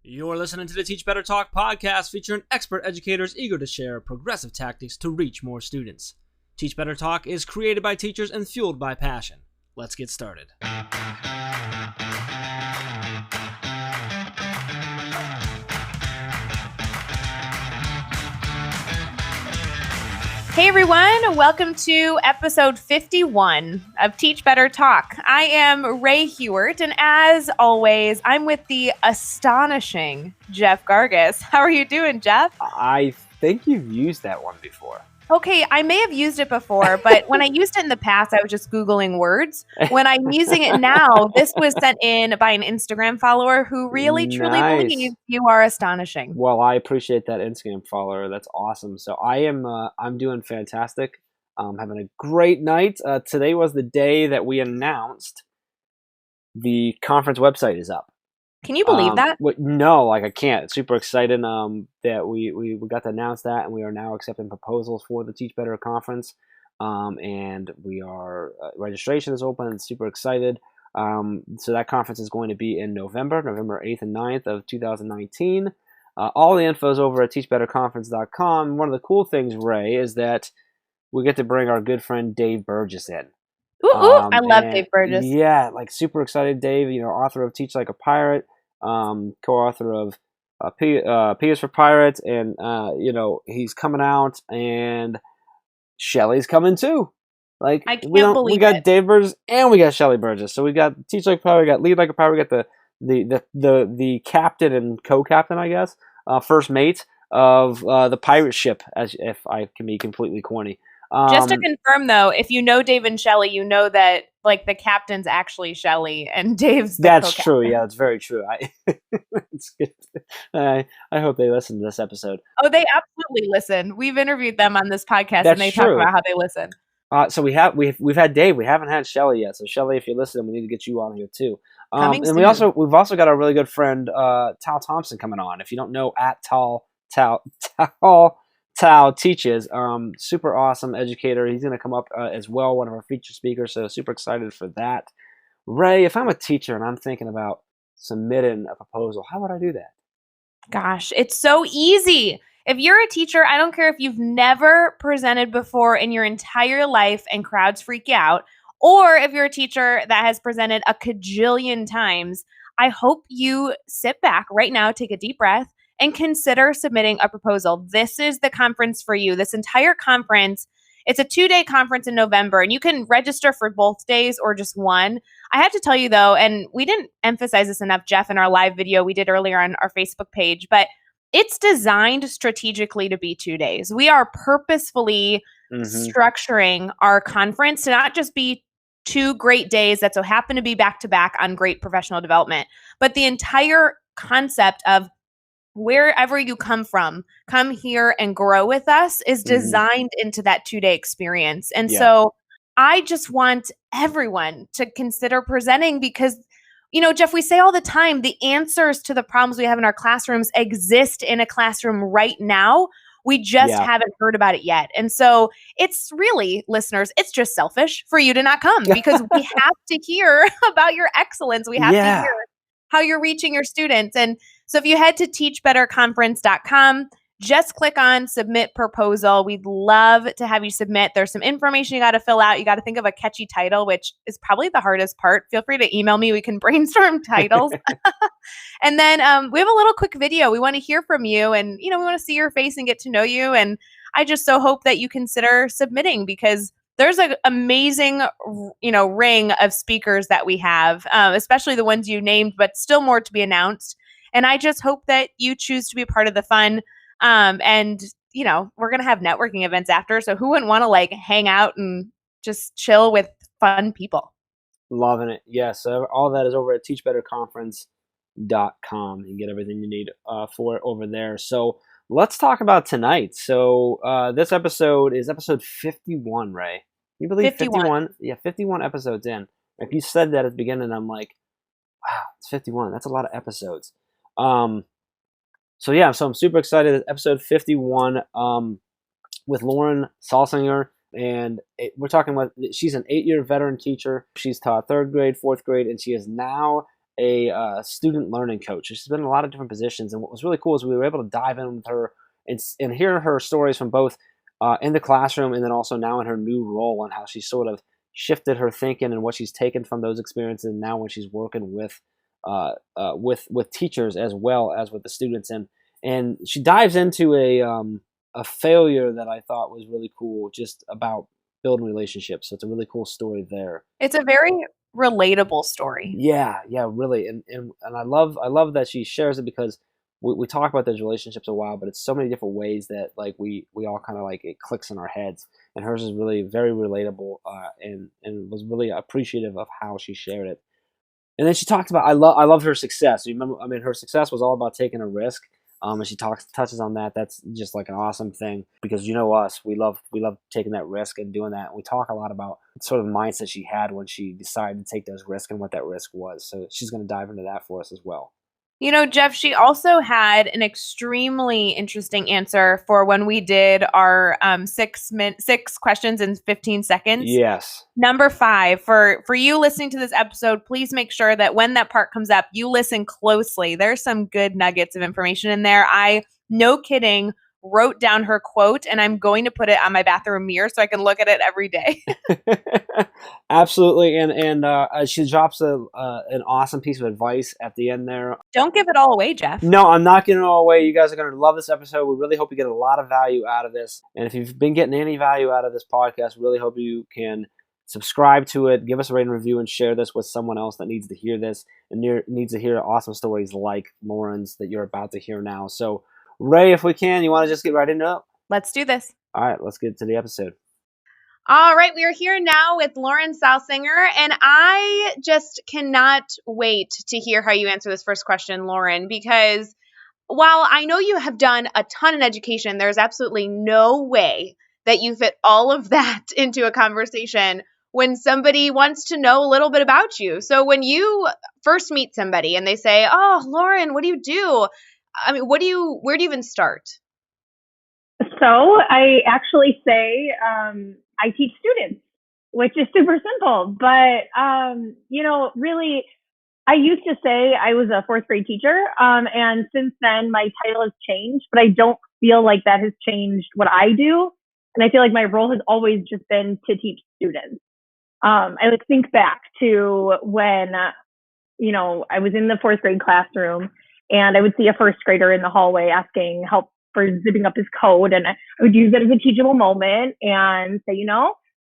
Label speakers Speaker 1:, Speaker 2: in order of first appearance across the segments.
Speaker 1: You're listening to the Teach Better Talk podcast featuring expert educators eager to share progressive tactics to reach more students. Teach Better Talk is created by teachers and fueled by passion. Let's get started.
Speaker 2: Hey everyone, welcome to episode 51 of Teach Better Talk. I am Ray Hewart, and as always, I'm with the astonishing Jeff Gargas. How are you doing, Jeff?
Speaker 3: I think you've used that one before.
Speaker 2: Okay, I may have used it before, but when I used it in the past, I was just Googling words. When I'm using it now, this was sent in by an Instagram follower who really, truly believes you are astonishing.
Speaker 3: Well, I appreciate that Instagram follower. That's awesome. So I'm doing fantastic. Having a great night. Today was the day that we announced the conference website is up.
Speaker 2: Can you believe that?
Speaker 3: No, I can't. Super excited that we got to announce that, and we are now accepting proposals for the Teach Better conference. And we are registration is open. Super excited. So that conference is going to be in November 8th and 9th of 2019. All the info is over at teachbetterconference.com. One of the cool things, Ray, is that we get to bring our good friend Dave Burgess in.
Speaker 2: I love Dave Burgess.
Speaker 3: Yeah, super excited. Dave, author of Teach Like a Pirate, co-author of P is for Pirates, and he's coming out, and Shelly's coming too.
Speaker 2: I can't believe
Speaker 3: we got
Speaker 2: it.
Speaker 3: Dave Burgess and we got Shelly Burgess. So we got Teach Like a Pirate, we got Lead Like a Pirate, we got the captain and co-captain, I guess, first mate of the pirate ship, as if I can be completely corny.
Speaker 2: Just to confirm, though, if you know Dave and Shelly, you know that the captain's actually Shelly and Dave's the
Speaker 3: That's
Speaker 2: co-captain.
Speaker 3: true. Yeah, it's very true. It's good. I hope they listen to this episode.
Speaker 2: Oh, they absolutely listen. We've interviewed them on this podcast, and they talk about how they listen.
Speaker 3: So we've had Dave. We haven't had Shelly yet. So Shelly, if you're listening, we need to get you on here too.
Speaker 2: Coming soon.
Speaker 3: we've also got our really good friend Tal Thompson coming on. If you don't know, at Tal teaches, super awesome educator. He's going to come up as well, one of our featured speakers, so super excited for that. Ray, if I'm a teacher and I'm thinking about submitting a proposal, how would I do that?
Speaker 2: Gosh, it's so easy. If you're a teacher, I don't care if you've never presented before in your entire life and crowds freak you out, or if you're a teacher that has presented a cajillion times, I hope you sit back right now, take a deep breath, and consider submitting a proposal. This is the conference for you. This entire conference, it's a 2-day conference in November, and you can register for both days or just one. I have to tell you, though, and we didn't emphasize this enough, Jeff, in our live video we did earlier on our Facebook page, but it's designed strategically to be 2 days. We are purposefully structuring our conference to not just be 2 great days that so happen to be back-to-back on great professional development, but the entire concept of wherever you come from, come here and grow with us is designed into that 2-day experience. And so I just want everyone to consider presenting because, Jeff, we say all the time, the answers to the problems we have in our classrooms exist in a classroom right now. We just haven't heard about it yet. And so it's really, listeners, it's just selfish for you to not come because we have to hear about your excellence. We have to hear how you're reaching your students. And so if you head to teachbetterconference.com, just click on submit proposal. We'd love to have you submit. There's some information you got to fill out. You got to think of a catchy title, which is probably the hardest part. Feel free to email me. We can brainstorm titles. And then we have a little quick video. We want to hear from you and, we want to see your face and get to know you. And I just so hope that you consider submitting because there's an amazing, ring of speakers that we have, especially the ones you named, but still more to be announced. And I just hope that you choose to be part of the fun. And, we're going to have networking events after. So who wouldn't want to hang out and just chill with fun people?
Speaker 3: Loving it. Yes. All that is over at teachbetterconference.com. You can get everything you need for it over there. So let's talk about tonight. So this episode is episode 51, Ray. Can you believe 51? Yeah, 51 episodes in. Like you said that at the beginning, I'm like, wow, it's 51. That's a lot of episodes. So I'm super excited. It's episode 51 with Lauren Salsinger, and we're talking about, she's an 8-year veteran teacher. She's taught 3rd grade, 4th grade, and she is now a student learning coach. She's been in a lot of different positions, and what was really cool is we were able to dive in with her and hear her stories from both in the classroom and then also now in her new role, and how she sort of shifted her thinking and what she's taken from those experiences, and now when she's working with teachers as well as with the students, and she dives into a failure that I thought was really cool, just about building relationships. So it's a really cool story there.
Speaker 2: It's a very relatable story.
Speaker 3: Yeah, really, and I love that she shares it, because we talk about those relationships a while, but it's so many different ways that like we all kind of like it clicks in our heads, and hers is really very relatable, and was really appreciative of how she shared it. And then she talked about I love her success. You remember, I mean, her success was all about taking a risk. And she touches on that. That's just like an awesome thing, because you know us, we love taking that risk and doing that. And we talk a lot about sort of the mindset she had when she decided to take those risks and what that risk was. So she's going to dive into that for us as well.
Speaker 2: You know, Jeff, she also had an extremely interesting answer for when we did our 6 questions in 15 seconds.
Speaker 3: Yes.
Speaker 2: Number 5, for you listening to this episode, please make sure that when that part comes up, you listen closely. There's some good nuggets of information in there. I, no kidding, wrote down her quote, and I'm going to put it on my bathroom mirror so I can look at it every day.
Speaker 3: Absolutely, and she drops an awesome piece of advice at the end there.
Speaker 2: Don't give it all away, Jeff.
Speaker 3: No, I'm not giving it all away. You guys are going to love this episode. We really hope you get a lot of value out of this. And if you've been getting any value out of this podcast, really hope you can subscribe to it, give us a rating and review, and share this with someone else that needs to hear this and needs to hear awesome stories like Lauren's that you're about to hear now. So, Ray, if we can, you want to just get right into it?
Speaker 2: Let's do this.
Speaker 3: All right, let's get to the episode.
Speaker 2: All right, we are here now with Lauren Salsinger, and I just cannot wait to hear how you answer this first question, Lauren, because while I know you have done a ton in education, there's absolutely no way that you fit all of that into a conversation when somebody wants to know a little bit about you. So when you first meet somebody and they say, "Oh, Lauren, what do you do?" I mean, where do you even start?
Speaker 4: So I actually say I teach students, which is super simple. But, really, I used to say I was a 4th grade teacher. And since then, my title has changed, but I don't feel like that has changed what I do. And I feel like my role has always just been to teach students. I think back to when, I was in the 4th grade classroom, and I would see a 1st grader in the hallway asking help for zipping up his coat, and I would use it as a teachable moment and say,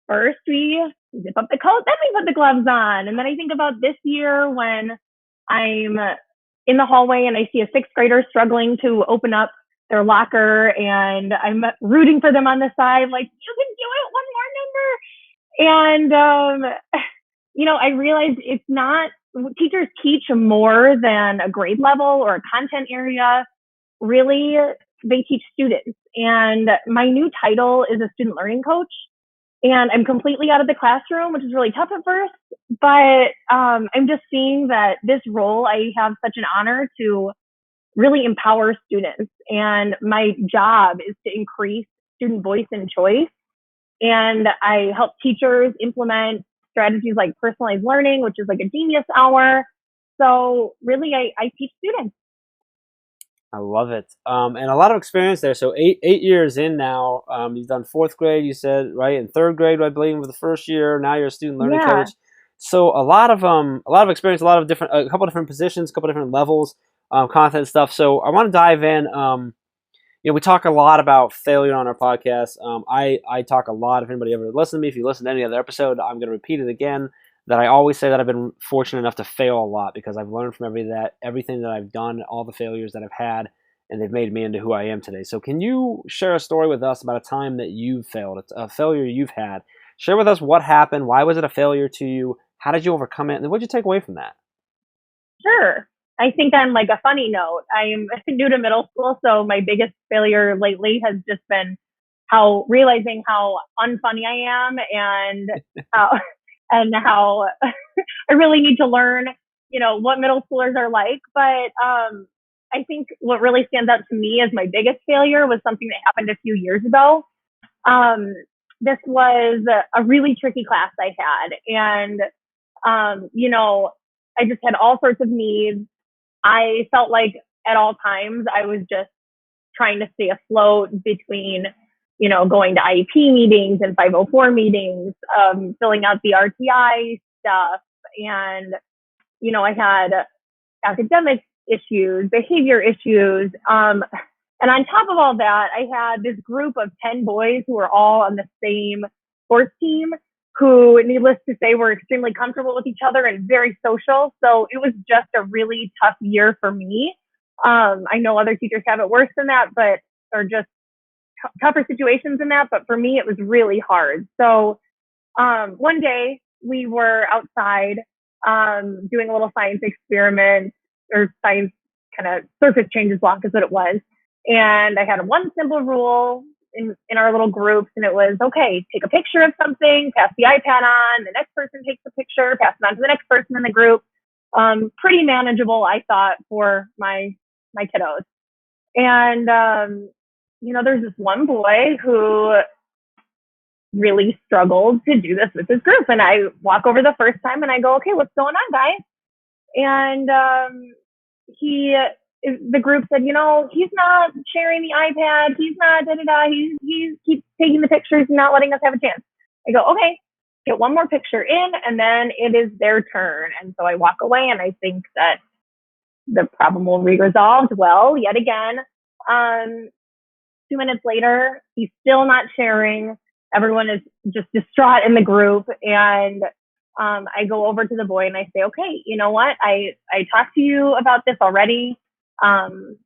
Speaker 4: first we zip up the coat, then we put the gloves on. And then I think about this year when I'm in the hallway and I see a 6th grader struggling to open up their locker, and I'm rooting for them on the side, like, you can do it, one more number. And, I realized it's not, teachers teach more than a grade level or a content area. Really, they teach students. And my new title is a student learning coach. And I'm completely out of the classroom, which is really tough at first. But I'm just seeing that this role, I have such an honor to really empower students. And my job is to increase student voice and choice. And I help teachers implement strategies like personalized learning, which is like a genius hour. So really, I teach students.
Speaker 3: I love it. And a lot of experience there. So eight years in now, you've done 4th grade, you said, right? And 3rd grade, I believe, for the first year. Now you're a student learning coach. So a lot of experience, a couple different positions, a couple different levels, content stuff. So I want to dive in. We talk a lot about failure on our podcast. I talk a lot. If anybody ever listened to me, if you listen to any other episode, I'm going to repeat it again. That I always say that I've been fortunate enough to fail a lot, because I've learned from everything that I've done, all the failures that I've had, and they've made me into who I am today. So can you share a story with us about a time that you've failed, a failure you've had? Share with us what happened, why was it a failure to you, how did you overcome it, and what did you take away from that?
Speaker 4: Sure. I think on like a funny note, I'm new to middle school, so my biggest failure lately has just been realizing how unfunny I am, and how I really need to learn, what middle schoolers are like. But I think what really stands out to me as my biggest failure was something that happened a few years ago. This was a really tricky class I had. And, I just had all sorts of needs. I felt like at all times I was just trying to stay afloat between, going to IEP meetings and 504 meetings, filling out the RTI stuff. And, I had academic issues, behavior issues. And on top of all that, I had this group of 10 boys who were all on the same sports team who, needless to say, were extremely comfortable with each other and very social. So it was just a really tough year for me. I know other teachers have it worse than that, or just tougher situations than that. But for me, it was really hard. So one day we were outside doing a little science experiment, or science kind of surface changes walk is what it was. And I had one simple rule in our little groups, and it was, okay, take a picture of something, pass the iPad on, the next person takes the picture, pass it on to the next person in the group. Pretty manageable, I thought, for my kiddos. And, there's this one boy who really struggled to do this with his group. And I walk over the first time and I go, okay, what's going on, guys? And the group said, he's not sharing the iPad. He's not He keeps taking the pictures and not letting us have a chance. I go, okay, get one more picture in, and then it is their turn. And so I walk away, and I think that the problem will be resolved. Well, yet again, 2 minutes later, he's still not sharing. Everyone is just distraught in the group. And I go over to the boy and I say, okay, you know what? I talked to you about this already.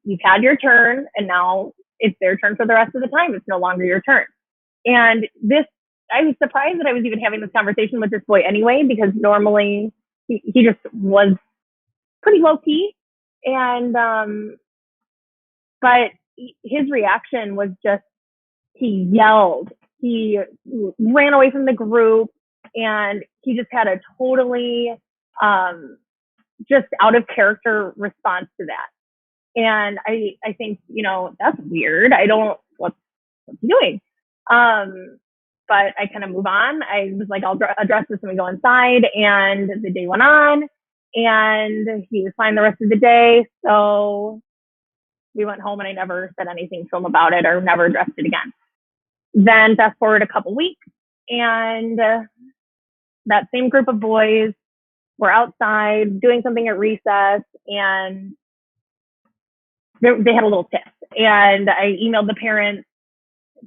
Speaker 4: You've had your turn, and now it's their turn for the rest of the time. It's no longer your turn. And I was surprised that I was even having this conversation with this boy anyway, because normally he just was pretty low key. And, but his reaction was just, he yelled, he ran away from the group, and he just had a totally, just out of character response to that. And I think, that's weird. What's he doing? But I kind of move on. I was like, I'll address this when we go inside. And the day went on, and he was fine the rest of the day. So we went home, and I never said anything to him about it, or never addressed it again. Then fast forward a couple weeks, and that same group of boys were outside doing something at recess, and they had a little tiff. And I emailed the parents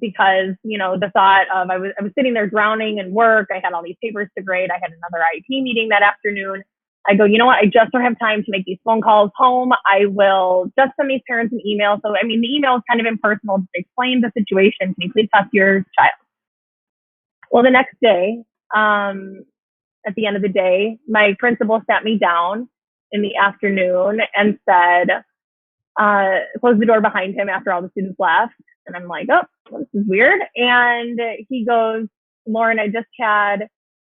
Speaker 4: because, the thought of, I was sitting there drowning in work. I had all these papers to grade. I had another IEP meeting that afternoon. I go, you know what? I just don't have time to make these phone calls home. I will just send these parents an email. So, the email is kind of impersonal. Just explain the situation. Can you please talk to your child? Well, the next day, at the end of the day, my principal sat me down in the afternoon and said, closed the door behind him after all the students left. And I'm like, oh, well, this is weird. And he goes, Lauren, I just had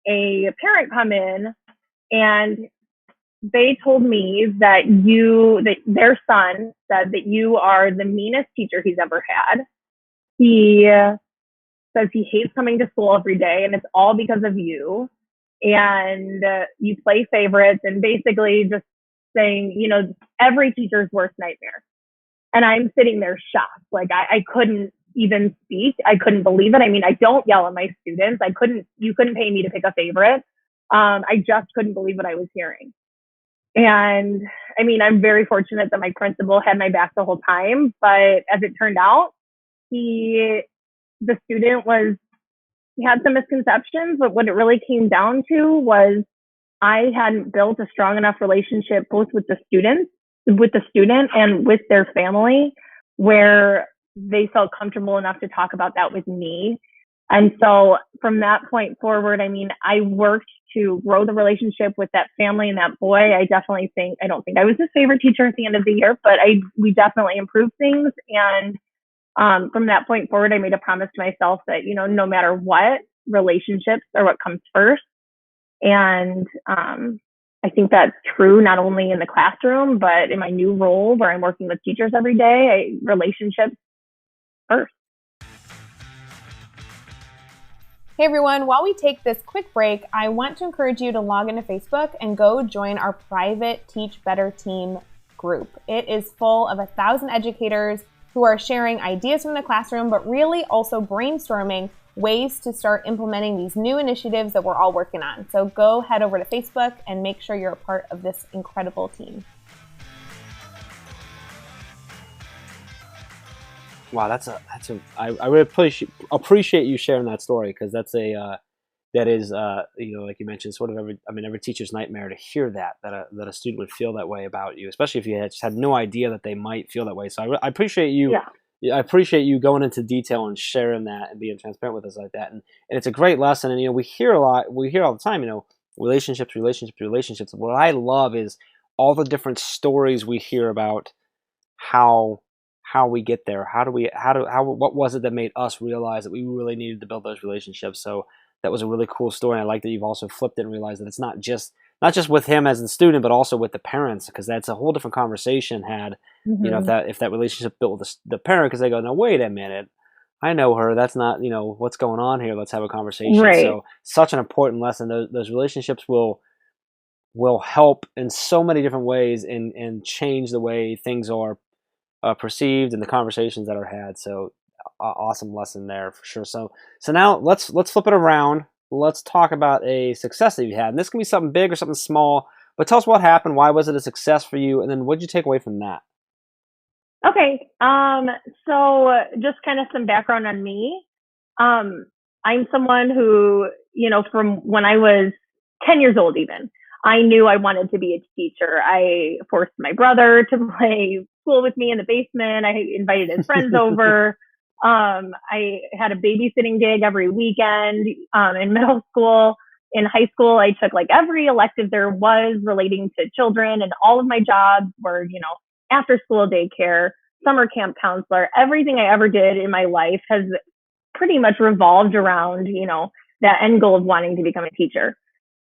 Speaker 4: a parent come in, and they told me that their son said that you are the meanest teacher he's ever had. He says he hates coming to school every day, and it's all because of you. And you play favorites, and basically just saying, every teacher's worst nightmare. And I'm sitting there shocked. Like, I couldn't even speak. I couldn't believe it. I don't yell at my students. You couldn't pay me to pick a favorite. I just couldn't believe what I was hearing. And I'm very fortunate that my principal had my back the whole time. But as it turned out, the student he had some misconceptions, but what it really came down to was I hadn't built a strong enough relationship both with the student and with their family, where they felt comfortable enough to talk about that with me. And so from that point forward, I worked to grow the relationship with that family and that boy. I don't think I was his favorite teacher at the end of the year, but we definitely improved things. And from that point forward, I made a promise to myself that, no matter what, relationships are what comes first. And I think that's true not only in the classroom, but in my new role where I'm working with teachers every day. Relationships first.
Speaker 2: Hey everyone, while we take this quick break, I want to encourage you to log into Facebook and go join our private Teach Better team group. It is full of 1,000 educators who are sharing ideas from the classroom, but really also brainstorming ways to start implementing these new initiatives that we're all working on. So go head over to Facebook and make sure you're a part of this incredible team.
Speaker 3: Wow, I really appreciate you sharing that story, because that is like you mentioned, sort of every teacher's nightmare to hear that a student would feel that way about you, especially if you just had no idea that they might feel that way. So I appreciate you. Yeah. I appreciate you going into detail and sharing that and being transparent with us like that. And it's a great lesson. And we hear all the time, relationships. What I love is all the different stories we hear about how we get there. What was it that made us realize that we really needed to build those relationships? So that was a really cool story. And I like that you've also flipped it and realized that it's not just with him as the student, but also with the parents, because that's a whole different conversation had, if that relationship built with the parent, because they go, no, wait a minute, I know her. That's not, what's going on here. Let's have a conversation.
Speaker 4: Right.
Speaker 3: So such an important lesson. Those relationships will help in so many different ways and change the way things are perceived and the conversations that are had. So awesome lesson there for sure. So now let's flip it around. Let's talk about a success that you had. And this can be something big or something small, but tell us what happened. Why was it a success for you? And then what did you take away from that?
Speaker 4: Okay. So just kind of some background on me. I'm someone who, from when I was 10 years old even, I knew I wanted to be a teacher. I forced my brother to play pool with me in the basement. I invited his friends over. I had a babysitting gig every weekend in middle school. In high school, I took like every elective there was relating to children, and all of my jobs were, after school daycare, summer camp counselor. Everything I ever did in my life has pretty much revolved around, that end goal of wanting to become a teacher.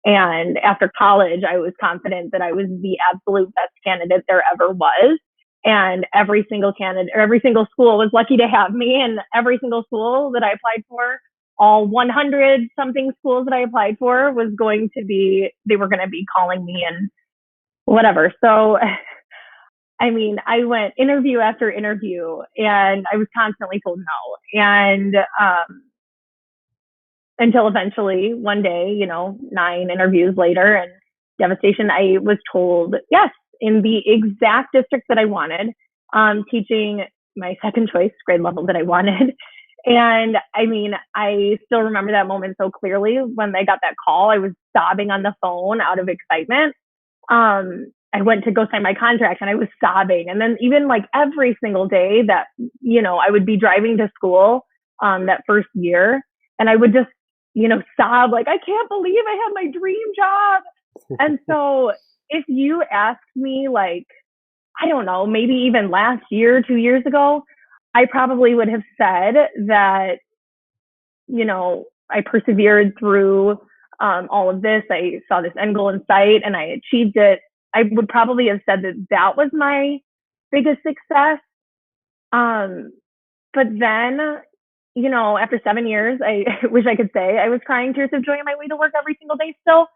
Speaker 4: And after college, I was confident that I was the absolute best candidate there ever was. And every single school was lucky to have me. And every single school that I applied for, all 100 something schools that I applied for, they were going to be calling me and whatever. So, I went interview after interview, and I was constantly told no. And, until eventually one day, 9 interviews later and devastation, I was told yes, in the exact district that I wanted, teaching my second choice grade level that I wanted. And I still remember that moment so clearly. When I got that call, I was sobbing on the phone out of excitement. I went to go sign my contract and I was sobbing. And then even like every single day that, I would be driving to school, that first year, and I would just, sob like, I can't believe I had my dream job. And so if you asked me, like, I don't know, maybe even last year, 2 years ago, I probably would have said that, I persevered through all of this. I saw this end goal in sight and I achieved it. I would probably have said that was my biggest success. But then, after 7 years, I wish I could say I was crying tears of joy on my way to work every single day still.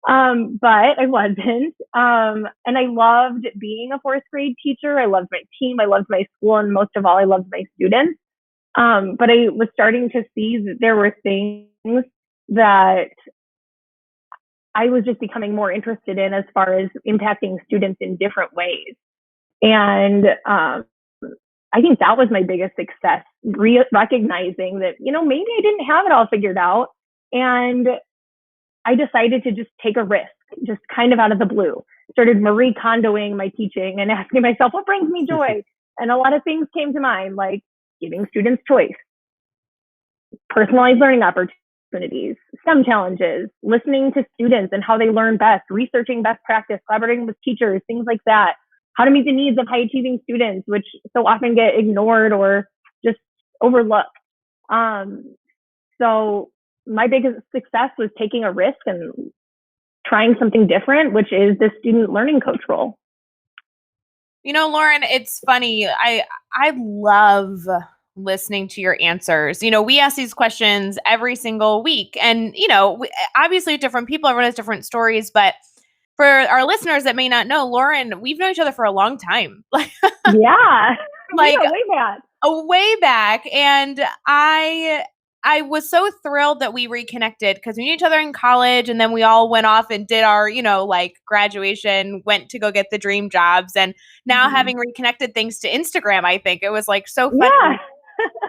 Speaker 4: But I wasn't. And I loved being a 4th grade teacher. I loved my team. I loved my school. And most of all, I loved my students. But I was starting to see that there were things that I was just becoming more interested in as far as impacting students in different ways. And, I think that was my biggest success, recognizing that, maybe I didn't have it all figured out. And I decided to just take a risk, just kind of out of the blue. Started Marie Kondoing my teaching and asking myself, what brings me joy? And a lot of things came to mind, like giving students choice, personalized learning opportunities, STEM challenges, listening to students and how they learn best, researching best practice, collaborating with teachers, things like that. How to meet the needs of high achieving students, which so often get ignored or just overlooked. So my biggest success was taking a risk and trying something different, which is the student learning coach role.
Speaker 2: Lauren, it's funny. I love listening to your answers. We ask these questions every single week. And, obviously different people, everyone has different stories, but for our listeners that may not know, Lauren, we've known each other for a long time.
Speaker 4: Yeah.
Speaker 2: Like
Speaker 4: way back.
Speaker 2: Way back. And I was so thrilled that we reconnected because we knew each other in college, and then we all went off and did our, graduation, went to go get the dream jobs. And now having reconnected thanks to Instagram, I think it was so fun.
Speaker 4: Yeah.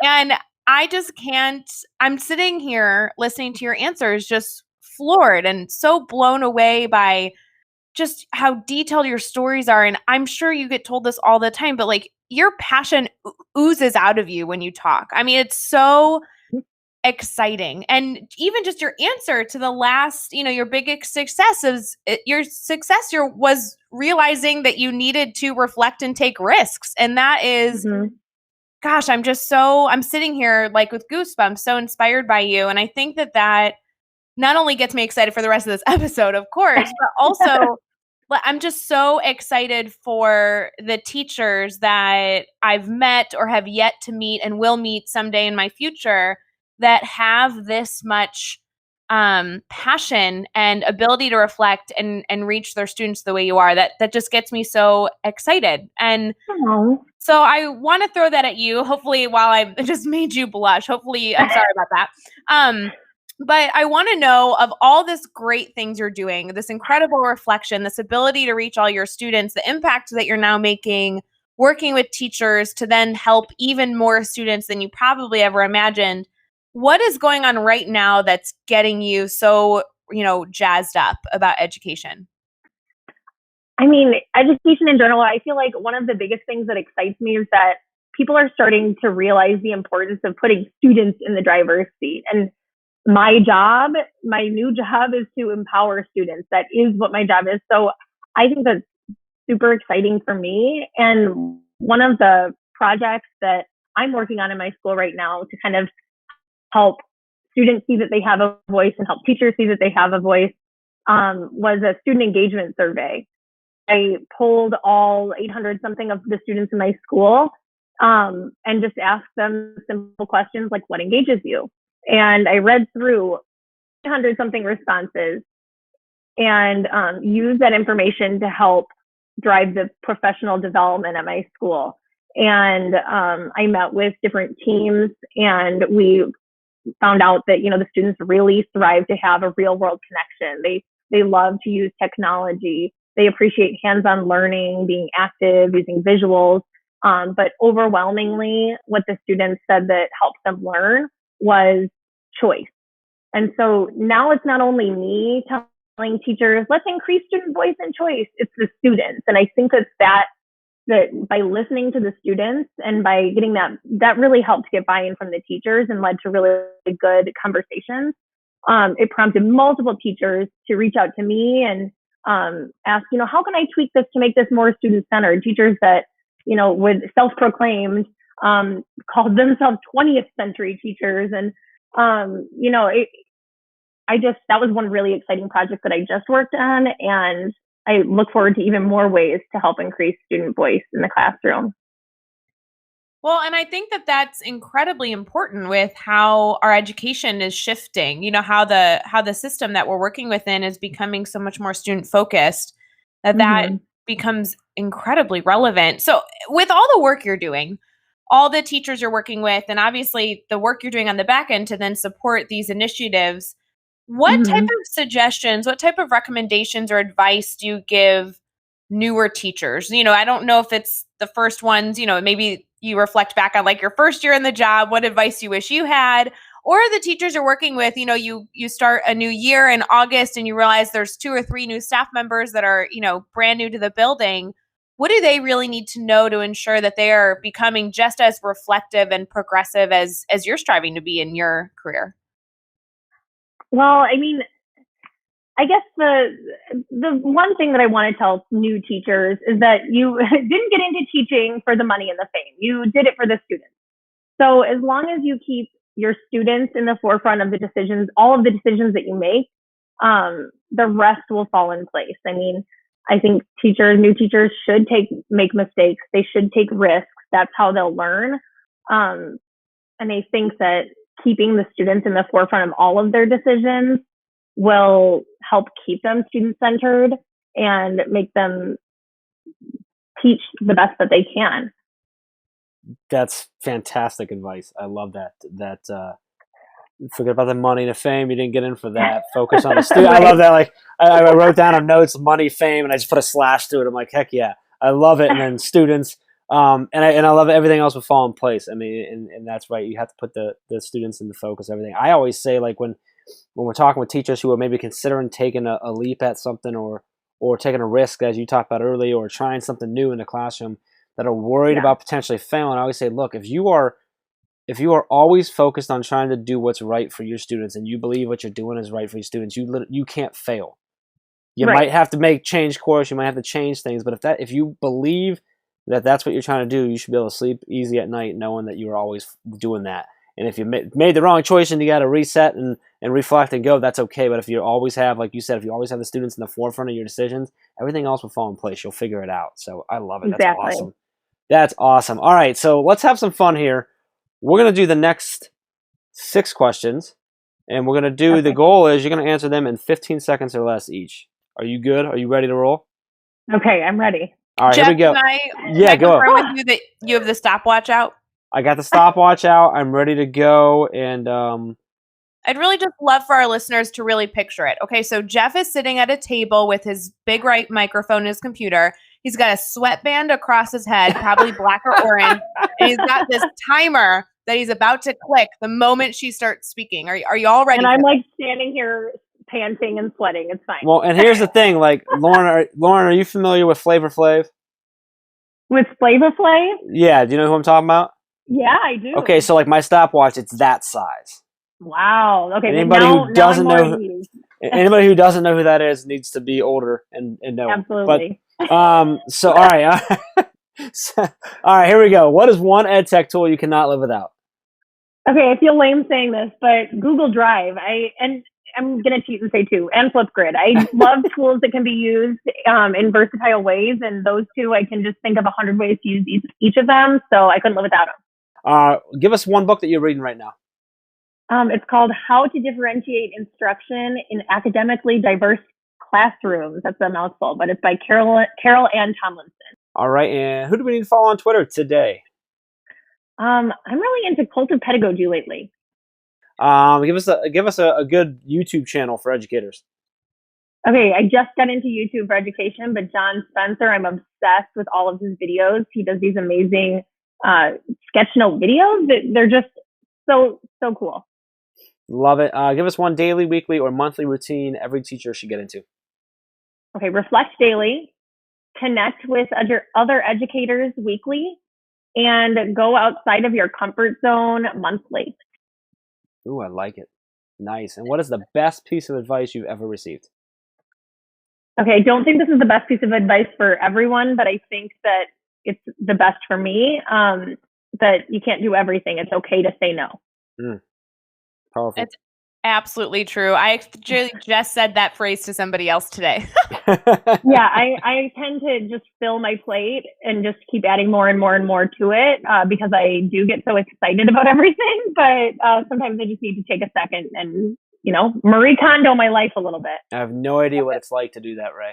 Speaker 2: And I just can't, I'm sitting here listening to your answers, just floored and so blown away by just how detailed your stories are. And I'm sure you get told this all the time, but your passion oozes out of you when you talk. I mean, it's so exciting. And even just your answer to the last, your biggest success is was realizing that you needed to reflect and take risks. And that is, gosh, I'm sitting here with goosebumps, so inspired by you. And I think that not only gets me excited for the rest of this episode, of course, but also I'm just so excited for the teachers that I've met or have yet to meet and will meet someday in my future that have this much passion and ability to reflect and reach their students the way you are. That just gets me so excited. And so I want to throw that at you. Hopefully, while I just made you blush, hopefully, I'm sorry about that. But I want to know, of all this great things you're doing, this incredible reflection, this ability to reach all your students, the impact that you're now making, working with teachers to then help even more students than you probably ever imagined. What is going on right now that's getting you so, jazzed up about education?
Speaker 4: I mean, education in general, I feel like one of the biggest things that excites me is that people are starting to realize the importance of putting students in the driver's seat. And my new job is to empower students. That is what my job is. So I think that's super exciting for me. And one of the projects that I'm working on in my school right now to kind of help students see that they have a voice and help teachers see that they have a voice was a student engagement survey. I polled all 800 something of the students in my school and just asked them simple questions like, what engages you? And I read through 800 something responses and used that information to help drive the professional development at my school. And I met with different teams, and we found out that, the students really thrive to have a real world connection. They love to use technology. They appreciate hands-on learning, being active, using visuals. But overwhelmingly, what the students said that helped them learn was choice. And so now it's not only me telling teachers, let's increase student voice and choice. It's the students. And I think that by listening to the students and by getting that really helped get buy-in from the teachers and led to really good conversations. It prompted multiple teachers to reach out to me and ask, how can I tweak this to make this more student-centered? Teachers that, would self-proclaimed, called themselves 20th century teachers. And, that was one really exciting project that I just worked on. And I look forward to even more ways to help increase student voice in the classroom.
Speaker 2: Well, and I think that's incredibly important with how our education is shifting. How the system that we're working within is becoming so much more student focused that becomes incredibly relevant. So with all the work you're doing, all the teachers you're working with, and obviously the work you're doing on the back end to then support these initiatives, what type of suggestions, what type of recommendations or advice do you give newer teachers? I don't know if it's the first ones, maybe you reflect back on your first year in the job, what advice you wish you had, or the teachers you're working with, you start a new year in August and you realize there's 2 or 3 new staff members that are, brand new to the building. What do they really need to know to ensure that they are becoming just as reflective and progressive as you're striving to be in your career?
Speaker 4: Well, I mean, I guess the one thing that I want to tell new teachers is that you didn't get into teaching for the money and the fame. You did it for the students. So as long as you keep your students in the forefront of the decisions, all of the decisions that you make, the rest will fall in place. I mean, I think new teachers should make mistakes. They should take risks. That's how they'll learn. and they think that keeping the students in the forefront of all of their decisions will help keep them student-centered and make them teach the best that they can.
Speaker 3: That's fantastic advice. I love that. Forget about the money and the fame. You didn't get in for that. Focus on the student.
Speaker 4: Right.
Speaker 3: I love that. Like I wrote down on notes, money, fame, and I just put a slash to it. I'm like, heck yeah, I love it. And then students, and I love it. Everything else will fall in place. I mean, and that's right. You have to put the students in the focus. Everything. I always say, like when we're talking with teachers who are maybe considering taking a leap at something or taking a risk, as you talked about earlier, or trying something new in the classroom, that are worried about potentially failing, I always say, look, if you are always focused on trying to do what's right for your students and you believe what you're doing is right for your students, you can't fail. You might have to change course, you might have to change things, but if you believe that that's what you're trying to do, you should be able to sleep easy at night knowing that you are always doing that. And if you made the wrong choice and you got to reset and reflect and go, that's okay. But if you always have, like you said, if you always have the students in the forefront of your decisions, everything else will fall in place. You'll figure it out. So I love it. That's awesome. That's awesome. All right, so let's have some fun here. We're going to do the next 6 questions, and we're going to do, the goal is you're going to answer them in 15 seconds or less each. Are you good? Are you ready to roll?
Speaker 4: Okay, I'm ready.
Speaker 3: All right,
Speaker 2: Jeff,
Speaker 3: here we go.
Speaker 2: Can I
Speaker 3: go.
Speaker 2: confirm with you that you have the stopwatch out?
Speaker 3: I got the stopwatch out. I'm ready to go, and
Speaker 2: I'd really just love for our listeners to really picture it. Okay, so Jeff is sitting at a table with his big right microphone and his computer. He's got a sweatband across his head, probably black or orange, and he's got this timer that he's about to click the moment she starts speaking. Are you all ready?
Speaker 4: And I'm like standing here panting and sweating. It's fine.
Speaker 3: Well, and here's the thing, like Lauren, are you familiar with Flavor Flav?
Speaker 4: With Flavor Flav?
Speaker 3: Yeah, do you know who I'm talking about?
Speaker 4: Yeah, I do.
Speaker 3: Okay, so like my stopwatch, it's that size.
Speaker 4: Wow. Okay.
Speaker 3: Anybody who doesn't know who that is needs to be older and know.
Speaker 4: Absolutely.
Speaker 3: But so all right, all right, here we go. What is one ed tech tool you cannot live without?
Speaker 4: Okay, I feel lame saying this, but Google Drive. I'm gonna cheat and say 2, and Flipgrid. I love tools that can be used in versatile ways, and those 2 I can just think of 100 ways to use each of them. So I couldn't live without them.
Speaker 3: Give us one book that you're reading right now.
Speaker 4: It's called How to Differentiate Instruction in Academically Diverse Classrooms. That's a mouthful, but it's by Carol Ann Tomlinson.
Speaker 3: All right, and who do we need to follow on Twitter today?
Speaker 4: I'm really into cult of pedagogy lately.
Speaker 3: Give us a good YouTube channel for educators.
Speaker 4: Okay, I just got into YouTube for education, but John Spencer, I'm obsessed with all of his videos. He does these amazing sketch note videos. They're just so cool.
Speaker 3: Love it. Give us one daily, weekly, or monthly routine every teacher should get into.
Speaker 4: Okay, reflect daily, connect with other educators weekly, and go outside of your comfort zone monthly.
Speaker 3: Ooh, I like it. Nice. And what is the best piece of advice you've ever received?
Speaker 4: Okay, I don't think this is the best piece of advice for everyone, but I think that it's the best for me, that you can't do everything. It's okay to say no.
Speaker 3: Powerful.
Speaker 2: It's absolutely true. I just said that phrase to somebody else today.
Speaker 4: Yeah, I tend to just fill my plate and just keep adding more and more and more to it because I do get so excited about everything. But sometimes I just need to take a second and, Marie Kondo my life a little bit.
Speaker 3: I have no idea what it's like to do that, Ray.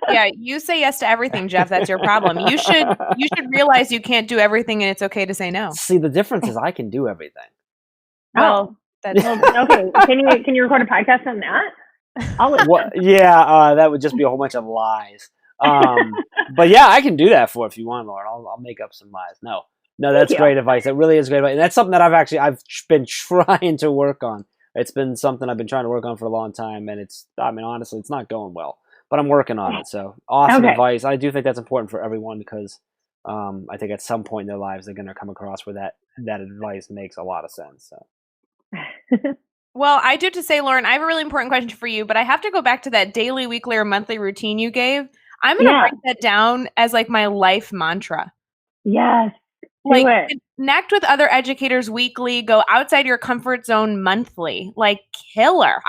Speaker 2: Yeah, you say yes to everything, Jeff. That's your problem. You should realize you can't do everything and it's okay to say no.
Speaker 3: See, the difference is I can do everything.
Speaker 2: Well, that's
Speaker 4: okay. Can you record a podcast on that?
Speaker 3: That would just be a whole bunch of lies. But yeah, I can do that if you want, Lauren. I'll make up some lies. No, that's great advice. It really is great advice. And that's something that I've been trying to work on. It's been something I've been trying to work on for a long time, and honestly, it's not going well, but I'm working on it. So awesome advice. I do think that's important for everyone because I think at some point in their lives they're going to come across where that advice makes a lot of sense. So.
Speaker 2: Well, I do have to say, Lauren, I have a really important question for you, but I have to go back to that daily, weekly, or monthly routine you gave. I'm going to write that down as like my life mantra.
Speaker 4: Yes.
Speaker 2: Like connect with other educators weekly, go outside your comfort zone monthly. Like killer.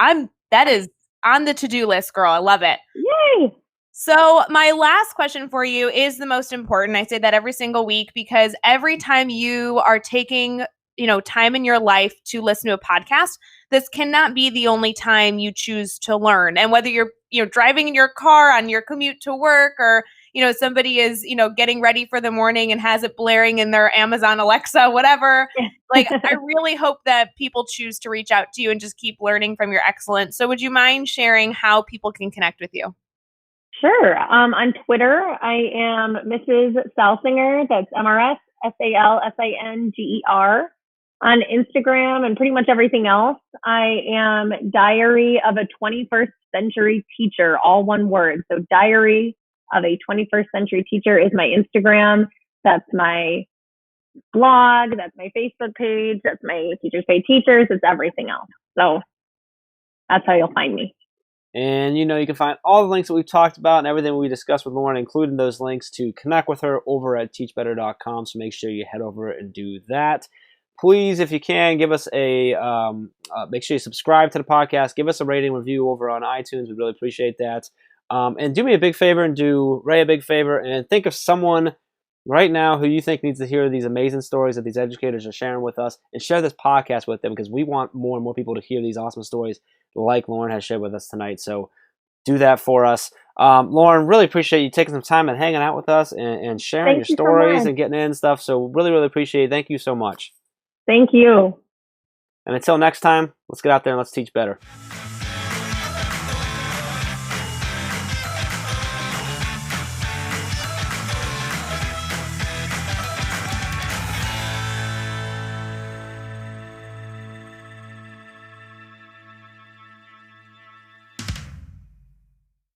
Speaker 2: That is on the to-do list, girl. I love it.
Speaker 4: Yay.
Speaker 2: So my last question for you is the most important. I say that every single week because every time you are taking time in your life to listen to a podcast, this cannot be the only time you choose to learn. And whether you're, driving in your car on your commute to work, or, somebody is, getting ready for the morning and has it blaring in their Amazon Alexa, whatever, like, I really hope that people choose to reach out to you and just keep learning from your excellence. So would you mind sharing how people can connect with you?
Speaker 4: Sure. On Twitter, I am Mrs. Salsinger. That's MRS, SALSINGER. On Instagram and pretty much everything else, I am Diary of a 21st Century Teacher, all one word. So Diary of a 21st Century Teacher is my Instagram. That's my blog. That's my Facebook page. That's my Teachers Pay Teachers. It's everything else. So that's how you'll find me.
Speaker 3: And, you can find all the links that we've talked about and everything we discussed with Lauren, including those links to connect with her over at teachbetter.com. So make sure you head over and do that. Please, if you can, give us make sure you subscribe to the podcast. Give us a rating review over on iTunes. We'd really appreciate that. And do me a big favor and do Ray a big favor and think of someone right now who you think needs to hear these amazing stories that these educators are sharing with us, and share this podcast with them, because we want more and more people to hear these awesome stories like Lauren has shared with us tonight. So do that for us. Lauren, really appreciate you taking some time and hanging out with us and sharing your stories and getting in stuff. So really, really appreciate it. Thank you so much.
Speaker 4: Thank you.
Speaker 3: And until next time, let's get out there and let's teach better.